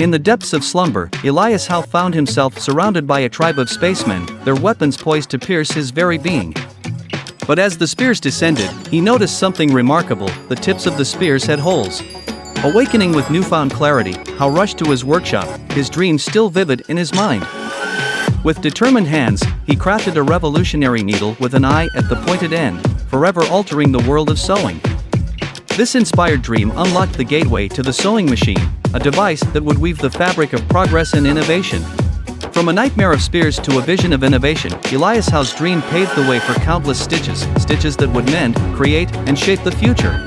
In the depths of slumber, Elias Howe found himself surrounded by a tribe of spacemen, their weapons poised to pierce his very being. But as the spears descended, he noticed something remarkable: the tips of the spears had holes. Awakening with newfound clarity, Howe rushed to his workshop, his dreams still vivid in his mind. With determined hands, he crafted a revolutionary needle with an eye at the pointed end, forever altering the world of sewing. This inspired dream unlocked the gateway to the sewing machine, a device that would weave the fabric of progress and innovation. From a nightmare of spears to a vision of innovation, Elias Howe's dream paved the way for countless stitches that would mend, create, and shape the future.